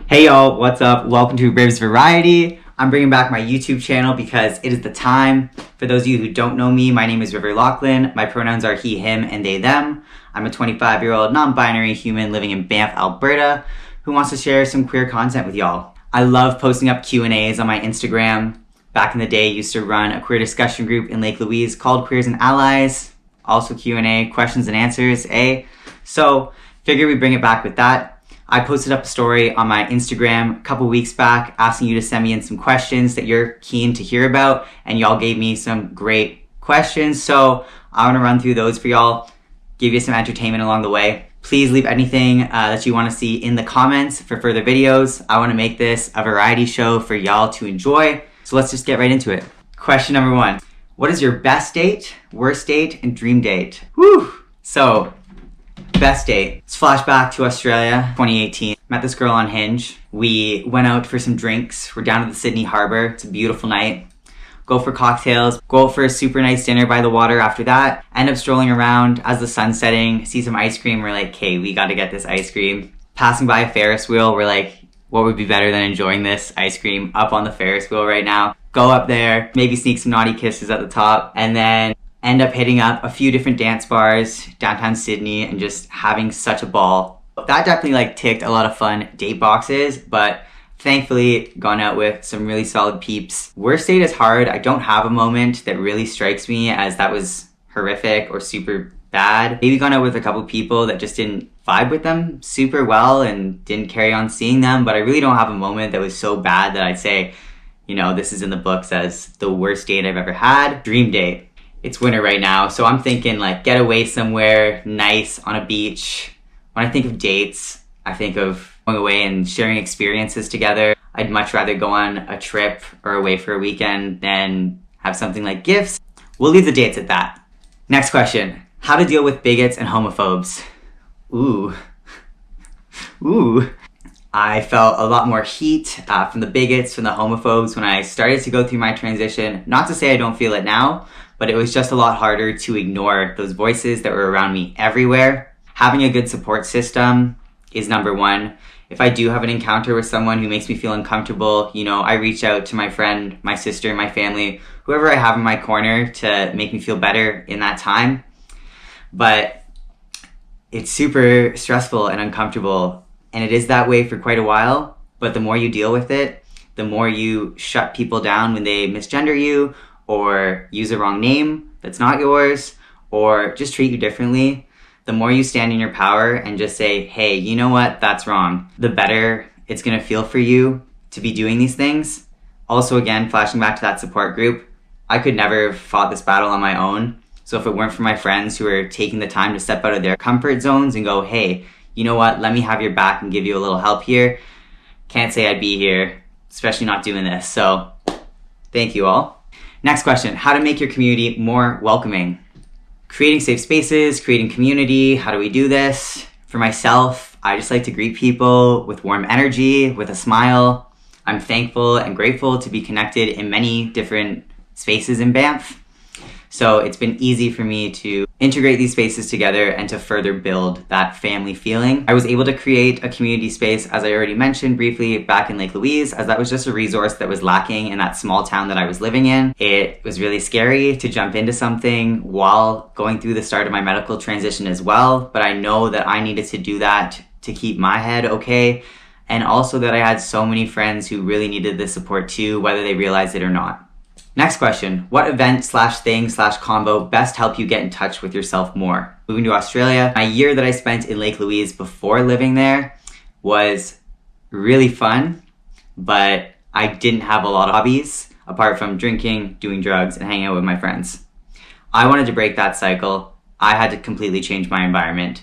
Hey y'all, what's up? Welcome to Riv'S Variety. I'm bringing back my YouTube channel because it is the time. For those of you who don't know me, my name is River Lachlan. My pronouns are he, him, and they, them. I'm a 25-year-old non-binary human living in Banff, Alberta, who wants to share some queer content with y'all. I love posting up Q&As on my Instagram. Back in the day, I used to run a queer discussion group in Lake Louise called Queers and Allies. Also Q&A, questions and answers, eh? So, figure we bring it back with that. I posted up a story on my Instagram a couple weeks back asking you to send me in some questions that you're keen to hear about, and y'all gave me some great questions, so I want to run through those for y'all, give you some entertainment along the way. Please leave anything that you want to see in the comments for further videos. I want to make this a variety show for y'all to enjoy, so let's just get right into it. Question number 1. What is your best date, worst date, and dream date? Whew! So, best date. Let's flashback to Australia, 2018. Met this girl on Hinge. We went out for some drinks. We're down to the Sydney Harbour. It's a beautiful night. Go for cocktails. Go out for a super nice dinner by the water after that. End up strolling around as the sun's setting. See some ice cream. We're like, okay, we gotta get this ice cream. Passing by a Ferris wheel. We're like, what would be better than enjoying this ice cream up on the Ferris wheel right now? Go up there. Maybe sneak some naughty kisses at the top. And then end up hitting up a few different dance bars downtown Sydney and just having such a ball. That definitely ticked a lot of fun date boxes, but thankfully gone out with some really solid peeps. Worst date is hard. I don't have a moment that really strikes me as that was horrific or super bad. Maybe gone out with a couple people that just didn't vibe with them super well and didn't carry on seeing them, but I really don't have a moment that was so bad that I'd say, you know, this is in the books as the worst date I've ever had. Dream date. It's winter right now, so I'm thinking get away somewhere nice on a beach. When I think of dates, I think of going away and sharing experiences together. I'd much rather go on a trip or away for a weekend than have something like gifts. We'll leave the dates at that. Next question. How to deal with bigots and homophobes? Ooh. I felt a lot more heat from the bigots, from the homophobes when I started to go through my transition. Not to say I don't feel it now, but it was just a lot harder to ignore those voices that were around me everywhere. Having a good support system is number 1. If I do have an encounter with someone who makes me feel uncomfortable, I reach out to my friend, my sister, my family, whoever I have in my corner to make me feel better in that time. But it's super stressful and uncomfortable, and it is that way for quite a while, but the more you deal with it, the more you shut people down when they misgender you, or use a wrong name that's not yours, or just treat you differently, the more you stand in your power and just say, hey, you know what, that's wrong, the better it's gonna feel for you to be doing these things. Also, again, flashing back to that support group, I could never have fought this battle on my own. So if it weren't for my friends who are taking the time to step out of their comfort zones and go, hey, you know what, let me have your back and give you a little help here, can't say I'd be here, especially not doing this. So thank you all. Next question, how to make your community more welcoming? Creating safe spaces, creating community, how do we do this? For myself, I just like to greet people with warm energy, with a smile. I'm thankful and grateful to be connected in many different spaces in Banff. So it's been easy for me to integrate these spaces together and to further build that family feeling. I was able to create a community space, as I already mentioned briefly, back in Lake Louise, as that was just a resource that was lacking in that small town that I was living in. It was really scary to jump into something while going through the start of my medical transition as well, but I know that I needed to do that to keep my head okay, and also that I had so many friends who really needed the support too, whether they realized it or not. Next question, what event/thing/combo best help you get in touch with yourself more? Moving to Australia, my year that I spent in Lake Louise before living there was really fun, but I didn't have a lot of hobbies apart from drinking, doing drugs, and hanging out with my friends. I wanted to break that cycle. I had to completely change my environment.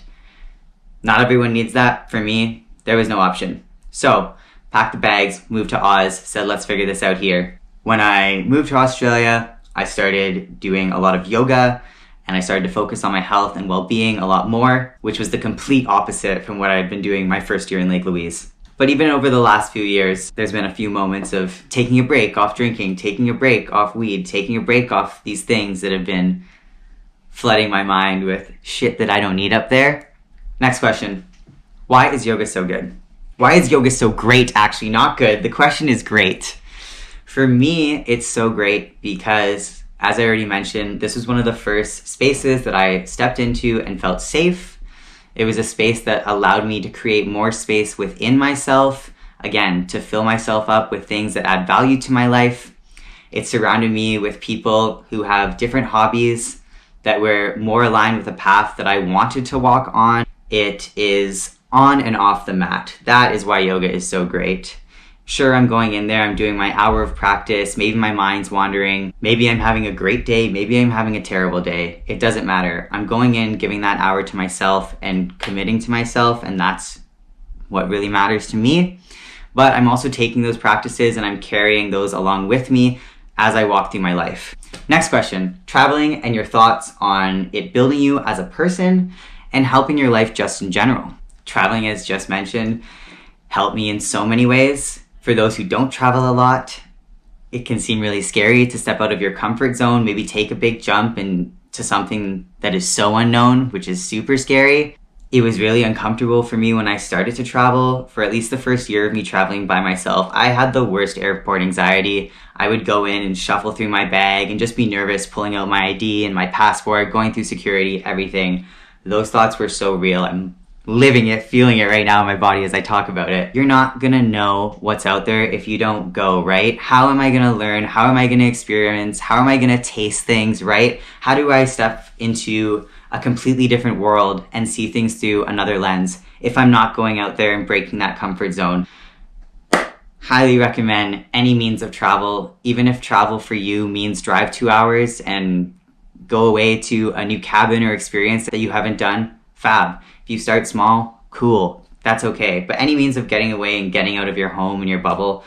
Not everyone needs that. For me, there was no option. So, packed the bags, moved to Oz, said let's figure this out here. When I moved to Australia, I started doing a lot of yoga and I started to focus on my health and well-being a lot more, which was the complete opposite from what I had been doing my first year in Lake Louise. But even over the last few years, there's been a few moments of taking a break off drinking, taking a break off weed, taking a break off these things that have been flooding my mind with shit that I don't need up there. Next question. Why is yoga so good? Why is yoga so great? Actually, not good. The question is great. For me, it's so great because, as I already mentioned, this was one of the first spaces that I stepped into and felt safe. It was a space that allowed me to create more space within myself, again, to fill myself up with things that add value to my life. It surrounded me with people who have different hobbies that were more aligned with the path that I wanted to walk on. It is on and off the mat. That is why yoga is so great. Sure, I'm going in there, I'm doing my hour of practice, maybe my mind's wandering, maybe I'm having a great day, maybe I'm having a terrible day. It doesn't matter. I'm going in, giving that hour to myself and committing to myself, and that's what really matters to me. But I'm also taking those practices and I'm carrying those along with me as I walk through my life. Next question, traveling and your thoughts on it building you as a person and helping your life just in general. Traveling, as just mentioned, helped me in so many ways. For those who don't travel a lot, it can seem really scary to step out of your comfort zone, maybe take a big jump into something that is so unknown, which is super scary. It was really uncomfortable for me when I started to travel. For at least the first year of me traveling by myself, I had the worst airport anxiety. I would go in and shuffle through my bag and just be nervous, pulling out my ID and my passport, going through security, everything. Those thoughts were so real. I'm living it, feeling it right now in my body as I talk about it. You're not gonna know what's out there if you don't go, right? How am I gonna learn? How am I gonna experience? How am I gonna taste things, right? How do I step into a completely different world and see things through another lens if I'm not going out there and breaking that comfort zone? Highly recommend any means of travel, even if travel for you means drive 2 hours and go away to a new cabin or experience that you haven't done, fab. If you start small, cool, that's okay. But any means of getting away and getting out of your home and your bubble,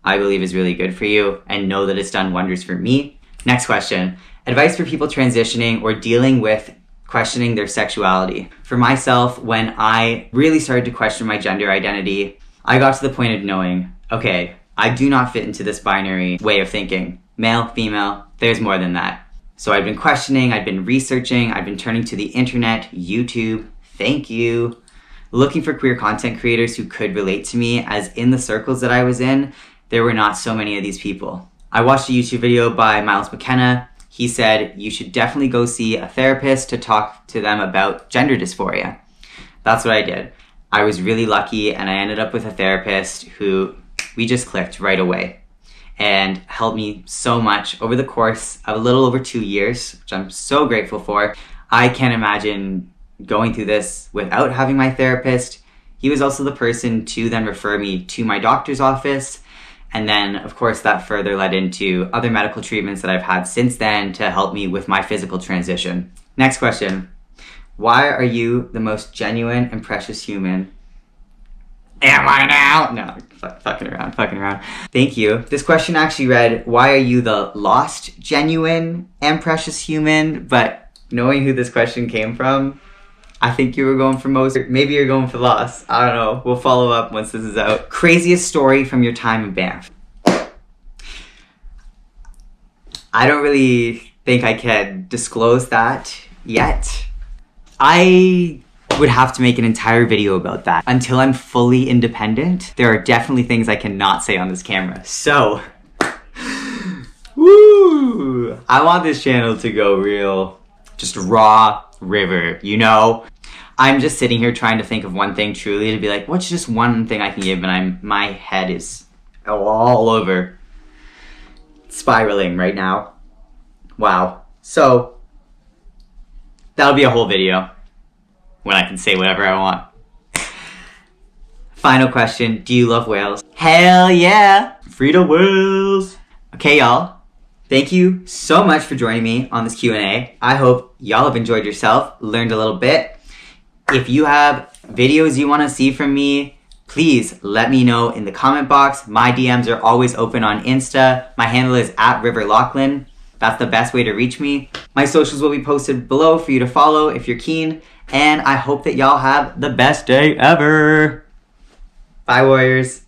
I believe is really good for you, and know that it's done wonders for me. Next question, advice for people transitioning or dealing with questioning their sexuality. For myself, when I really started to question my gender identity, I got to the point of knowing, okay, I do not fit into this binary way of thinking. Male, female, there's more than that. So I've been questioning, I've been researching, I've been turning to the internet, YouTube, thank you, looking for queer content creators who could relate to me, as in the circles that I was in, there were not so many of these people. I watched a YouTube video by Miles McKenna. He said, you should definitely go see a therapist to talk to them about gender dysphoria. That's what I did. I was really lucky and I ended up with a therapist who we just clicked right away and helped me so much over the course of a little over 2 years, which I'm so grateful for. I can't imagine going through this without having my therapist. He was also the person to then refer me to my doctor's office. And then, of course, that further led into other medical treatments that I've had since then to help me with my physical transition. Next question. Why are you the most genuine and precious human? Am I now? No, fucking around. Thank you. This question actually read, why are you the lost, genuine, and precious human? But knowing who this question came from, I think you were going for most. Maybe you're going for lost. I don't know. We'll follow up once this is out. Craziest story from your time in Banff. I don't really think I can disclose that yet. I would have to make an entire video about that. Until I'm fully independent, there are definitely things I cannot say on this camera. So, woo! I want this channel to go real, just raw river, you know? I'm just sitting here trying to think of one thing truly to be like, what's just one thing I can give? And my head is all over spiraling right now. Wow. So, that'll be a whole video when I can say whatever I want. Final question, do you love whales? Hell yeah! Frida whales! Okay, y'all. Thank you so much for joining me on this Q&A. I hope y'all have enjoyed yourself, learned a little bit. If you have videos you want to see from me, please let me know in the comment box. My DMs are always open on Insta. My handle is @RiverLachlan. That's the best way to reach me. My socials will be posted below for you to follow if you're keen. And I hope that y'all have the best day ever. Bye, warriors.